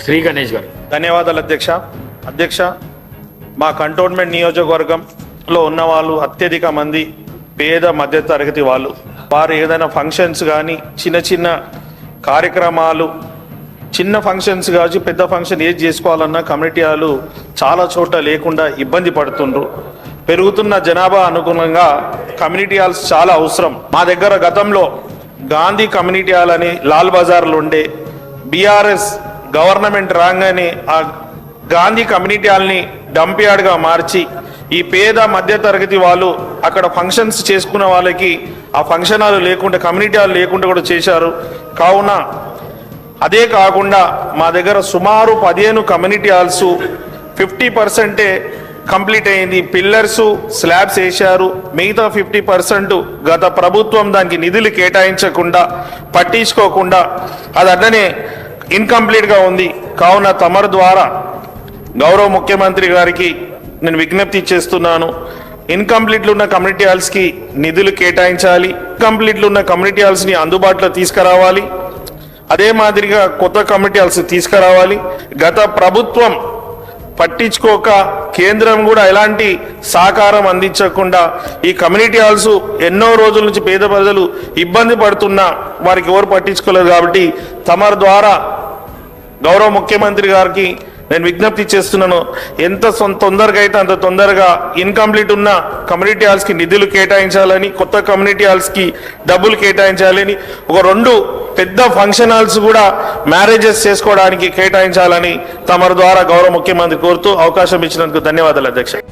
శ్రీ గణేష్ గారు. ధన్యవాదాలు అధ్యక్ష. మా కంటోన్మెంట్ నియోజకవర్గంలో ఉన్న వాళ్ళు అత్యధిక మంది పేద మధ్యతరగతి వాళ్ళు. వారు ఏదైనా ఫంక్షన్స్ కానీ చిన్న కార్యక్రమాలు, చిన్న ఫంక్షన్స్ కావచ్చు పెద్ద ఫంక్షన్ ఏది చేసుకోవాలన్నా కమ్యూనిటీ హాలు చాలా చోట్ల లేకుండా ఇబ్బంది పడుతుండ్రు. పెరుగుతున్న జనాభా అనుగుణంగా కమ్యూనిటీ హాల్స్ చాలా అవసరం. మా దగ్గర గతంలో గాంధీ కమ్యూనిటీ హాల్ అని లాల్ బజార్లో ఉండే, బీఆర్ఎస్ గవర్నమెంట్ రాగానే ఆ గాంధీ కమ్యూనిటీ హాల్ని డంప్ యార్డ్గా మార్చి ఈ పేద మధ్యతరగతి వాళ్ళు అక్కడ ఫంక్షన్స్ చేసుకున్న వాళ్ళకి ఆ ఫంక్షన్ హాల్ లేకుండా, కమ్యూనిటీ హాల్ లేకుండా కూడా చేశారు. కావున అదే కాకుండా మా దగ్గర సుమారు 15 కమ్యూనిటీ హాల్స్ 50% కంప్లీట్ అయింది. పిల్లర్స్ స్లాబ్స్ వేశారు. మిగతా 50% గత ప్రభుత్వం దానికి నిధులు కేటాయించకుండా, పట్టించుకోకుండా అది అట్లనే ఇన్కంప్లీట్గా ఉంది. కావున తమరు ద్వారా గౌరవ ముఖ్యమంత్రి గారికి నేను విజ్ఞప్తి చేస్తున్నాను. ఇన్కంప్లీట్లు ఉన్న కమ్యూనిటీ హాల్స్కి నిధులు కేటాయించాలి. కంప్లీట్లు ఉన్న కమ్యూనిటీ హాల్స్ని అందుబాటులో తీసుకురావాలి. అదే మాదిరిగా కొత్త కమ్యూనిటీ హాల్స్ తీసుకురావాలి. గత ప్రభుత్వం పట్టించుకోక కేంద్రం కూడా ఎలాంటి సహకారం అందించకుండా ఈ కమ్యూనిటీ హాల్స్ ఎన్నో రోజుల నుంచి పేద ప్రజలు ఇబ్బంది పడుతున్నా వారికి ఎవరు పట్టించుకోలేదు. కాబట్టి తమరి ద్వారా గౌరవ ముఖ్యమంత్రి గారికి నేను విజ్ఞప్తి చేస్తున్నాను. ఎంత తొందరగా అయితే అంత తొందరగా ఇన్కంప్లీట్ ఉన్న కమ్యూనిటీ హాల్స్కి నిధులు కేటాయించాలని, కొత్త కమ్యూనిటీ హాల్స్కి డబ్బులు కేటాయించాలని, ఒక 2 పెద్ద ఫంక్షన్ హాల్స్ కూడా మ్యారేజెస్ చేసుకోవడానికి కేటాయించాలని తమరి ద్వారా గౌరవ ముఖ్యమంత్రి కోరుతూ అవకాశం ఇచ్చినందుకు ధన్యవాదాలు అధ్యక్ష.